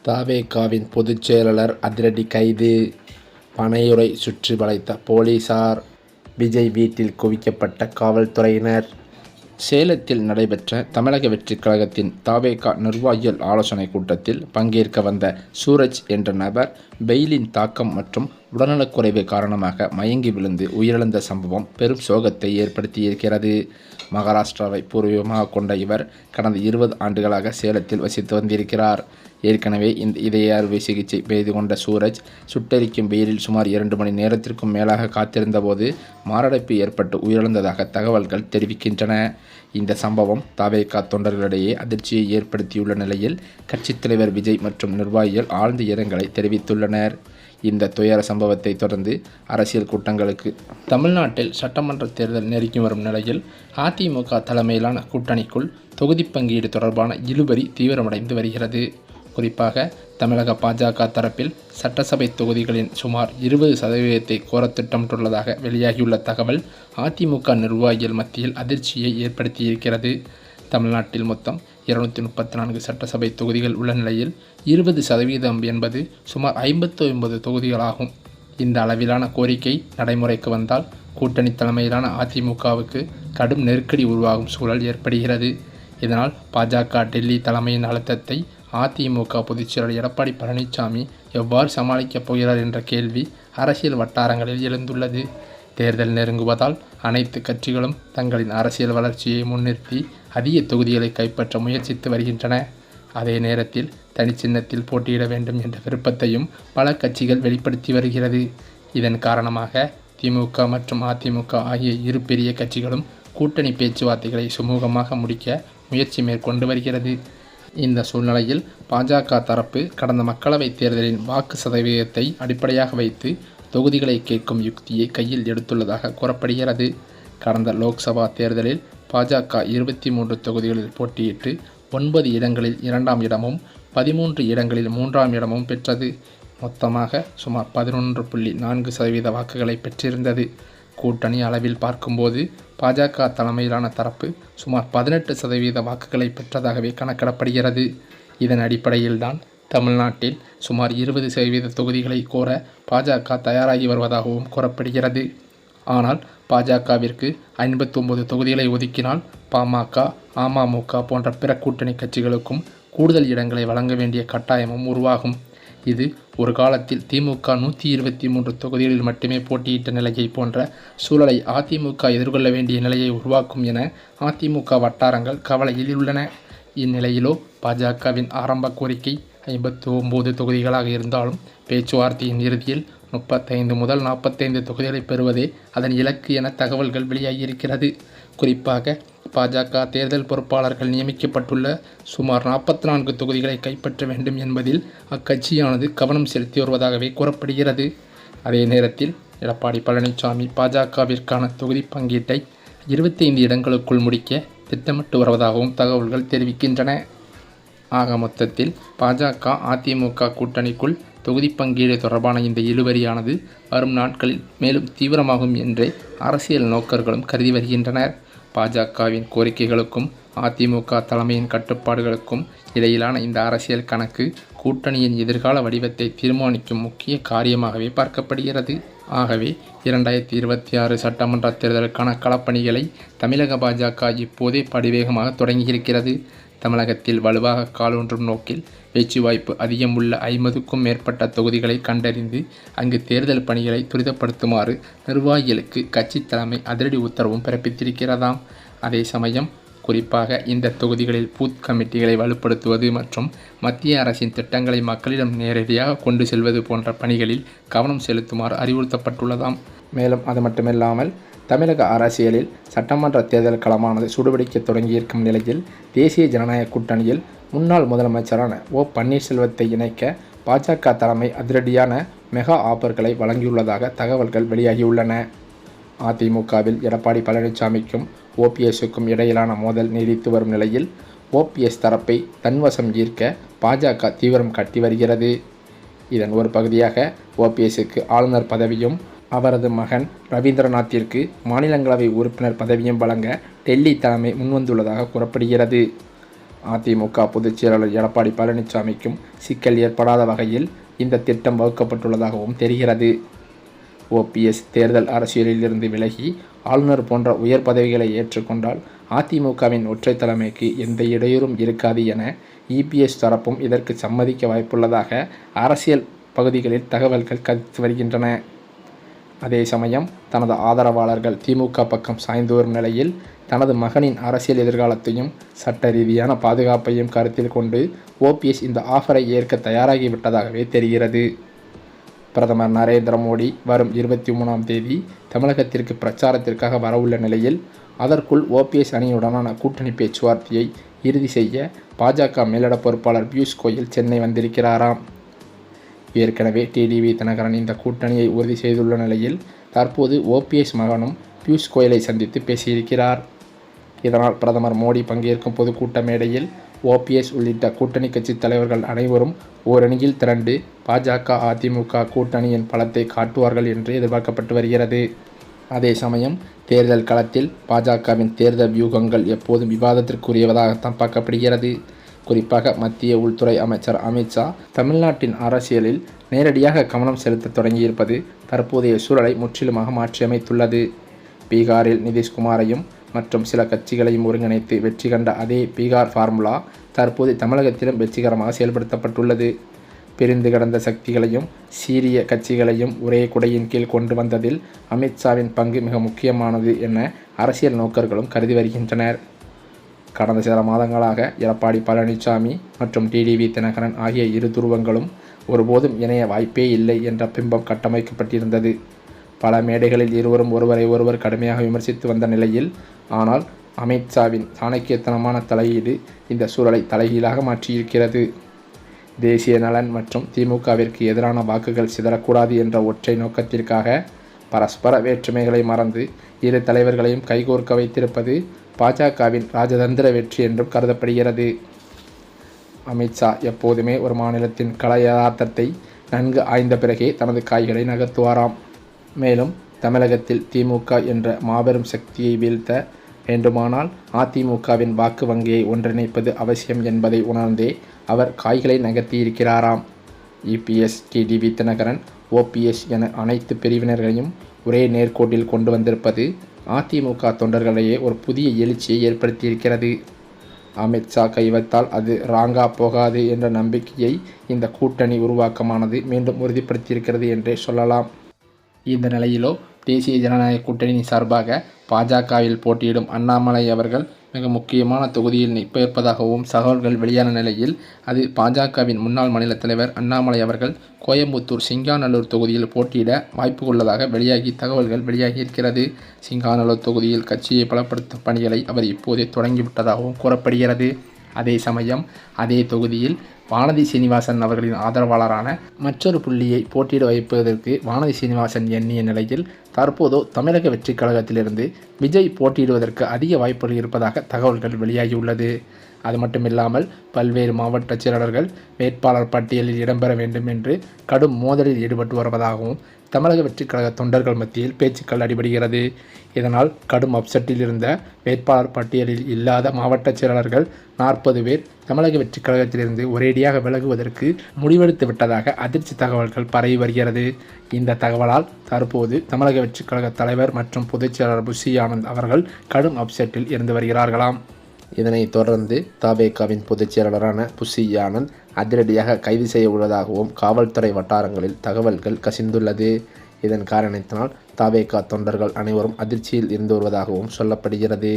தவேகாவின் பொதுச் செயலாளர் அதிரடி கைது. பனையூரை சுற்றி வளைத்த போலீசார். விஜய் வீட்டில் குவிக்கப்பட்ட காவல்துறையினர். சேலத்தில் நடைபெற்ற தமிழக வெற்றிக் கழகத்தின் தவேகா நிர்வாகிகள் ஆலோசனைக் கூட்டத்தில் பங்கேற்க வந்த சூரஜ் என்ற நபர் வெயிலின் தாக்கம் மற்றும் உடல்நலக்குறைவு காரணமாக மயங்கி விழுந்து உயிரிழந்த சம்பவம் பெரும் சோகத்தை ஏற்படுத்தியிருக்கிறது. மகாராஷ்டிராவை பூர்வீகமாக கொண்ட இவர் கடந்த 20 ஆண்டுகளாக சேலத்தில் வசித்து வந்திருக்கிறார். ஏற்கனவே இந்த இதய அறுவை சிகிச்சை செய்து கொண்ட சூரஜ் சுட்டெரிக்கும் வெயிலில் சுமார் 2 மணி நேரத்திற்கும் மேலாக காத்திருந்தபோது மாரடைப்பு ஏற்பட்டு உயிரிழந்ததாக தகவல்கள் தெரிவிக்கின்றன. இந்த சம்பவம் தவேகா தொண்டர்களிடையே அதிர்ச்சியை ஏற்படுத்தியுள்ள நிலையில் கட்சித் தலைவர் விஜய் மற்றும் நிர்வாகிகள் ஆழ்ந்த இரங்கலை தெரிவித்துள்ளனர். இந்த துயர சம்பவத்தை தொடர்ந்து அரசியல் கூட்டங்களுக்கு தமிழ்நாட்டில் சட்டமன்ற தேர்தல் நெருங்கி வரும் நிலையில் அதிமுக தலைமையிலான கூட்டணிக்குள் தொகுதி பங்கீடு தொடர்பான இழுபறி தீவிரமடைந்து வருகிறது. குறிப்பாக தமிழக பாஜக தரப்பில் சட்டசபை தொகுதிகளின் சுமார் 20% கோர திட்டமிட்டுள்ளதாக வெளியாகியுள்ள தகவல் அதிமுக நிர்வாகிகள் மத்தியில் அதிர்ச்சியை ஏற்படுத்தியிருக்கிறது. தமிழ்நாட்டில் மொத்தம் 234 சட்டசபை தொகுதிகள் உள்ள நிலையில் 20% என்பது சுமார் 59 தொகுதிகளாகும். இந்த அளவிலான கோரிக்கை நடைமுறைக்கு வந்தால் கூட்டணி தலைமையிலான அதிமுகவுக்கு கடும் நெருக்கடி உருவாகும் சூழல் ஏற்படுகிறது. இதனால் பாஜக டெல்லி தலைமையின் அழுத்தத்தை அதிமுக பொதுச்செயலாளர் எடப்பாடி பழனிசாமி எவ்வாறு சமாளிக்கப் போகிறார் என்ற கேள்வி அரசியல் வட்டாரங்களில் எழுந்துள்ளது. தேர்தல் நெருங்குவதால் அனைத்து கட்சிகளும் தங்களின் அரசியல் வளர்ச்சியை முன்னிறுத்தி அதிக தொகுதிகளை கைப்பற்ற முயற்சித்து வருகின்றன. அதே நேரத்தில் தனிச்சின்னத்தில் போட்டியிட வேண்டும் என்ற விருப்பத்தையும் பல கட்சிகள் வெளிப்படுத்தி வருகிறது. இதன் காரணமாக திமுக மற்றும் அதிமுக ஆகிய இரு பெரிய கட்சிகளும் கூட்டணி பேச்சுவார்த்தைகளை சுமூகமாக முடிக்க முயற்சி மேற்கொண்டு வருகிறது. இந்த சூழ்நிலையில் பாஜக தரப்பு கடந்த மக்களவைத் தேர்தலின் வாக்கு சதவீதத்தை அடிப்படையாக வைத்து தொகுதிகளை கேட்கும் யுக்தியை கையில் எடுத்துள்ளதாக கூறப்படுகிறது. கடந்த லோக்சபா தேர்தலில் பாஜக 23 தொகுதிகளில் போட்டியிட்டு 9 இடங்களில் 2ஆம் இடமும் 13 இடங்களில் 3ஆம் இடமும் பெற்றது. மொத்தமாக சுமார் 11.4% வாக்குகளை பெற்றிருந்தது. கூட்டணி அளவில் பார்க்கும்போது பாஜக தலைமையிலான தரப்பு சுமார் 18% வாக்குகளை பெற்றதாகவே கணக்கிடப்படுகிறது. இதன் அடிப்படையில்தான் தமிழ்நாட்டில் சுமார் 20% தொகுதிகளை கோர பாஜக தயாராகி வருவதாகவும் கூறப்படுகிறது. ஆனால் பாஜகவிற்கு 59 தொகுதிகளை ஒதுக்கினால் பாமக, அமமுக போன்ற பிற கூட்டணி கட்சிகளுக்கும் கூடுதல் இடங்களை வழங்க வேண்டிய கட்டாயமும் உருவாகும். இது ஒரு காலத்தில் திமுக 123 தொகுதிகளில் மட்டுமே போட்டியிட்ட நிலையை போன்ற சூழலை அதிமுக எதிர்கொள்ள வேண்டிய நிலையை உருவாக்கும் என அதிமுக வட்டாரங்கள் கவலையில் உள்ளன. இந்நிலையிலோ பாஜகவின் ஆரம்ப கோரிக்கை 59 தொகுதிகளாக இருந்தாலும் பேச்சுவார்த்தையின் இறுதியில் 35 முதல் 45 தொகுதிகளை பெறுவதே அதன் இலக்கு என தகவல்கள் வெளியாகியிருக்கிறது. குறிப்பாக பாஜக தேர்தல் பொறுப்பாளர்கள் நியமிக்கப்பட்டுள்ள சுமார் 44 தொகுதிகளை கைப்பற்ற வேண்டும் என்பதில் அக்கட்சியானது கவனம் செலுத்தி வருவதாகவே கூறப்படுகிறது. அதே நேரத்தில் எடப்பாடி பழனிசாமி பாஜகவிற்கான தொகுதி பங்கீட்டை 25 இடங்களுக்குள் முடிக்க திட்டமிட்டு வருவதாகவும் தகவல்கள் தெரிவிக்கின்றன. ஆக மொத்தத்தில் பாஜக அதிமுக கூட்டணிக்குள் தொகுதி பங்கீடு தொடர்பான இந்த இழுபறியானது வரும் நாட்களில் மேலும் தீவிரமாகும் என்றே அரசியல் நோக்கர்களும் கருதி வருகின்றனர். பாஜகவின் கோரிக்கைகளுக்கும் அதிமுக தலைமையின் கட்டுப்பாடுகளுக்கும் இடையிலான இந்த அரசியல் கணக்கு கூட்டணியின் எதிர்கால வடிவத்தை தீர்மானிக்கும் முக்கிய காரியமாகவே பார்க்கப்படுகிறது. ஆகவே 2026 சட்டமன்ற தேர்தலுக்கான களப்பணிகளை தமிழக பாஜக இப்போதே படிவேகமாக தொடங்கியிருக்கிறது. தமிழகத்தில் வலுவாக காலூன்றும் நோக்கில் பேச்சு வாய்ப்பு அதிகம் உள்ள 50க்கும் மேற்பட்ட தொகுதிகளை கண்டறிந்து அங்கு தேர்தல் பணிகளை துரிதப்படுத்துமாறு நிர்வாகிகளுக்கு கட்சி தலைமை அதிரடி உத்தரவும் பிறப்பித்திருக்கிறதாம். அதே சமயம் குறிப்பாக இந்த தொகுதிகளில் பூத் கமிட்டிகளை வலுப்படுத்துவது மற்றும் மத்திய அரசின் திட்டங்களை மக்களிடம் நேரடியாக கொண்டு செல்வது போன்ற பணிகளில் கவனம் செலுத்துமாறு அறிவுறுத்தப்பட்டுள்ளதாம். மேலும் அது மட்டுமில்லாமல் தமிழக அரசியலில் சட்டமன்ற தேர்தல் களமானது சூடுபிடிக்க தொடங்கியிருக்கும் நிலையில் தேசிய ஜனநாயக கூட்டணியில் முன்னாள் முதலமைச்சரான ஓ பன்னீர்செல்வத்தை இணைக்க பாஜக தலைமை அதிரடியான மெகா ஆஃபர்களை வழங்கியுள்ளதாக தகவல்கள் வெளியாகியுள்ளன. அதிமுகவில் எடப்பாடி பழனிசாமிக்கும் ஓபிஎஸ்க்கும் இடையிலான மோதல் நீடித்து வரும் நிலையில் ஓபிஎஸ் தரப்பை தன்வசம் ஈர்க்க பாஜக தீவிரம் காட்டி வருகிறது. இதன் ஒரு பகுதியாக ஓபிஎஸ்க்கு ஆளுநர் பதவியும் அவரது மகன் ரவீந்திரநாத்திற்கு மாநிலங்களவை உறுப்பினர் பதவியும் வழங்க டெல்லி தலைமை முன்வந்துள்ளதாக கூறப்படுகிறது. அதிமுக பொதுச் செயலாளர் எடப்பாடி பழனிசாமிக்கும் சிக்கல் ஏற்படாத வகையில் இந்த திட்டம் வகுக்கப்பட்டுள்ளதாகவும் தெரிகிறது. ஓபிஎஸ் தேர்தல் அரசியலில் இருந்து விலகி ஆளுநர் போன்ற உயர் பதவிகளை ஏற்றுக்கொண்டால் அதிமுகவின் ஒற்றை தலைமைக்கு எந்த இடையூறும் இருக்காது என இபிஎஸ் தரப்பும் இதற்கு சம்மதிக்க வாய்ப்புள்ளதாக அரசியல் பகுதிகளில் தகவல்கள் கருத்து வருகின்றன. அதே சமயம் தனது ஆதரவாளர்கள் திமுக பக்கம் சாய்ந்து வரும் நிலையில் தனது மகனின் அரசியல் எதிர்காலத்தையும் சட்ட ரீதியான பாதுகாப்பையும் கருத்தில் கொண்டு ஓபிஎஸ் இந்த ஆஃபரை ஏற்க தயாராகிவிட்டதாகவே தெரிகிறது. பிரதமர் நரேந்திர மோடி வரும் 23ஆம் தேதி தமிழகத்திற்கு பிரச்சாரத்திற்காக வரவுள்ள நிலையில் அதற்குள் ஓபிஎஸ் அணியுடனான கூட்டணி பேச்சுவார்த்தையை இறுதி செய்ய பாஜக மேலிட பொறுப்பாளர் பியூஷ் கோயல் சென்னை வந்திருக்கிறாராம். ஏற்கனவே டிடிவி தினகரன் இந்த கூட்டணியை உறுதி செய்துள்ள நிலையில் தற்போது ஓபிஎஸ் மகனும் பியூஷ் கோயலை சந்தித்து பேசியிருக்கிறார். இதனால் பிரதமர் மோடி பங்கேற்கும் பொதுக்கூட்ட மேடையில் ஓபிஎஸ் உள்ளிட்ட கூட்டணி கட்சி தலைவர்கள் அனைவரும் ஓரணியில் திரண்டு பாஜக அதிமுக கூட்டணியின் பலத்தை காட்டுவார்கள் என்று எதிர்பார்க்கப்பட்டு வருகிறது. அதே சமயம் தேர்தல் களத்தில் பாஜகவின் தேர்தல் வியூகங்கள் எப்போதும் விவாதத்திற்குரியவதாகத்தான் பார்க்கப்படுகிறது. குறிப்பாக மத்திய உள்துறை அமைச்சர் அமித்ஷா தமிழ்நாட்டின் அரசியலில் நேரடியாக கவனம் செலுத்த தொடங்கியிருப்பது தற்போதைய சூழலை முற்றிலுமாக மாற்றியமைத்துள்ளது. பீகாரில் நிதிஷ்குமாரையும் மற்றும் சில கட்சிகளையும் ஒருங்கிணைத்து வெற்றி கண்ட அதே பீகார் ஃபார்முலா தற்போது தமிழகத்திலும் வெற்றிகரமாக செயல்படுத்தப்பட்டுள்ளது. பிரிந்து கிடந்த சக்திகளையும் சீரிய கட்சிகளையும் ஒரே குடையின் கீழ் கொண்டு வந்ததில் அமித்ஷாவின் பங்கு மிக முக்கியமானது என அரசியல் நோக்கர்களும் கருதி வருகின்றனர். கடந்த சில மாதங்களாக எடப்பாடி பழனிசாமி மற்றும் டிடிவி தினகரன் ஆகிய இரு துருவங்களும் ஒருபோதும் இணைய வாய்ப்பே இல்லை என்ற பிம்பம் கட்டமைக்கப்பட்டிருந்தது. பல மேடைகளில் இருவரும் ஒருவரை ஒருவர் கடுமையாக விமர்சித்து வந்த நிலையில் ஆனால் அமித்ஷாவின் சாணக்கியத்தனமான தலையீடு இந்த சூழலை தலைகீழாக மாற்றியிருக்கிறது. தேசிய நலன் மற்றும் திமுகவிற்கு எதிரான வாக்குகள் சிதறக்கூடாது என்ற ஒற்றை நோக்கத்திற்காக பரஸ்பர வேற்றுமைகளை மறந்து இரு தலைவர்களையும் கைகோர்க்க வைத்திருப்பது பாஜகவின் ராஜதந்திர வெற்றி என்றும் கருதப்படுகிறது. அமித்ஷா எப்போதுமே ஒரு மாநிலத்தின் கள யதார்த்தத்தை நன்கு ஆய்ந்த பிறகே தனது காய்களை நகர்த்துவாராம். மேலும் தமிழகத்தில் திமுக என்ற மாபெரும் சக்தியை வீழ்த்த வேண்டுமானால் அதிமுகவின் வாக்கு வங்கியை ஒன்றிணைப்பது அவசியம் என்பதை உணர்ந்தே அவர் காய்களை நகர்த்தியிருக்கிறாராம். இபிஎஸ், டிடிவி தினகரன், ஓபிஎஸ் என அனைத்து பிரிவினர்களையும் ஒரே நேர்கோட்டில் கொண்டு வந்திருப்பது அதிமுக தொண்டர்களிடையே ஒரு புதிய எழுச்சியை ஏற்படுத்தியிருக்கிறது. அமித்ஷா கைவத்தால் அது ராங்கா போகாது என்ற நம்பிக்கையை இந்த கூட்டணி உருவாக்கமானது மீண்டும் உறுதிப்படுத்தியிருக்கிறது என்றே சொல்லலாம். இந்த நிலையிலோ தேசிய ஜனநாயக கூட்டணி சார்பாக பாஜகவில் போட்டியிடும் அண்ணாமலை அவர்கள் மிக முக்கியமான தொகுதியில் நிற்பதாகவும் தகவல்கள் வெளியான நிலையில் அது பாஜகவின் முன்னாள் மாநில தலைவர் அண்ணாமலை அவர்கள் கோயம்புத்தூர் சிங்காநல்லூர் தொகுதியில் போட்டியிட வாய்ப்பு உள்ளதாக தகவல்கள் வெளியாகியிருக்கிறது. சிங்காநல்லூர் தொகுதியில் கட்சியை பலப்படுத்தும் பணிகளை அவர் இப்போதே தொடங்கிவிட்டதாகவும் கூறப்படுகிறது. அதே சமயம் அதே தொகுதியில் வானதி சீனிவாசன் அவர்களின் ஆதரவாளரான மற்றொரு புள்ளியை போட்டியிட வைப்பதற்கு வானதி சீனிவாசன் எண்ணிய நிலையில் தற்போது தமிழக வெற்றி கழகத்திலிருந்து விஜய் போட்டியிடுவதற்கு அதிக வாய்ப்புகள் இருப்பதாக தகவல்கள் வெளியாகியுள்ளது. அது மட்டுமில்லாமல் பல்வேறு மாவட்ட செயலாளர்கள் வேட்பாளர் பட்டியலில் இடம்பெற வேண்டும் என்று கடும் மோதலில் ஈடுபட்டு வருவதாகவும் தமிழக வெற்றி கழக தொண்டர்கள் மத்தியில் பேச்சுக்கள் அடிபடுகிறது. இதனால் கடும் அப்செட்டில் இருந்த வேட்பாளர் பட்டியலில் இல்லாத மாவட்ட செயலாளர்கள் 40 பேர் தமிழக வெற்றி கழகத்திலிருந்து ஒரேடியாக விலகுவதற்கு முடிவெடுத்து விட்டதாக அதிர்ச்சி தகவல்கள் பரவி வருகிறது. இந்த தகவலால் தற்போது தமிழக வெற்றி கழக தலைவர் மற்றும் பொதுச் செயலாளர் புஷி ஆனந்த் அவர்கள் கடும் அப்செட்டில் இருந்து வருகிறார்களாம். இதனைத் தொடர்ந்து தவேகாவின் பொதுச் செயலாளரான புஷி ஆனந்த் அதிரடியாக கைது செய்ய உள்ளதாகவும் காவல்துறை வட்டாரங்களில் தகவல்கள் கசிந்துள்ளது. இதன் காரணத்தினால் தவேகா தொண்டர்கள் அனைவரும் அதிர்ச்சியில் இருந்து வருவதாகவும் சொல்லப்படுகிறது.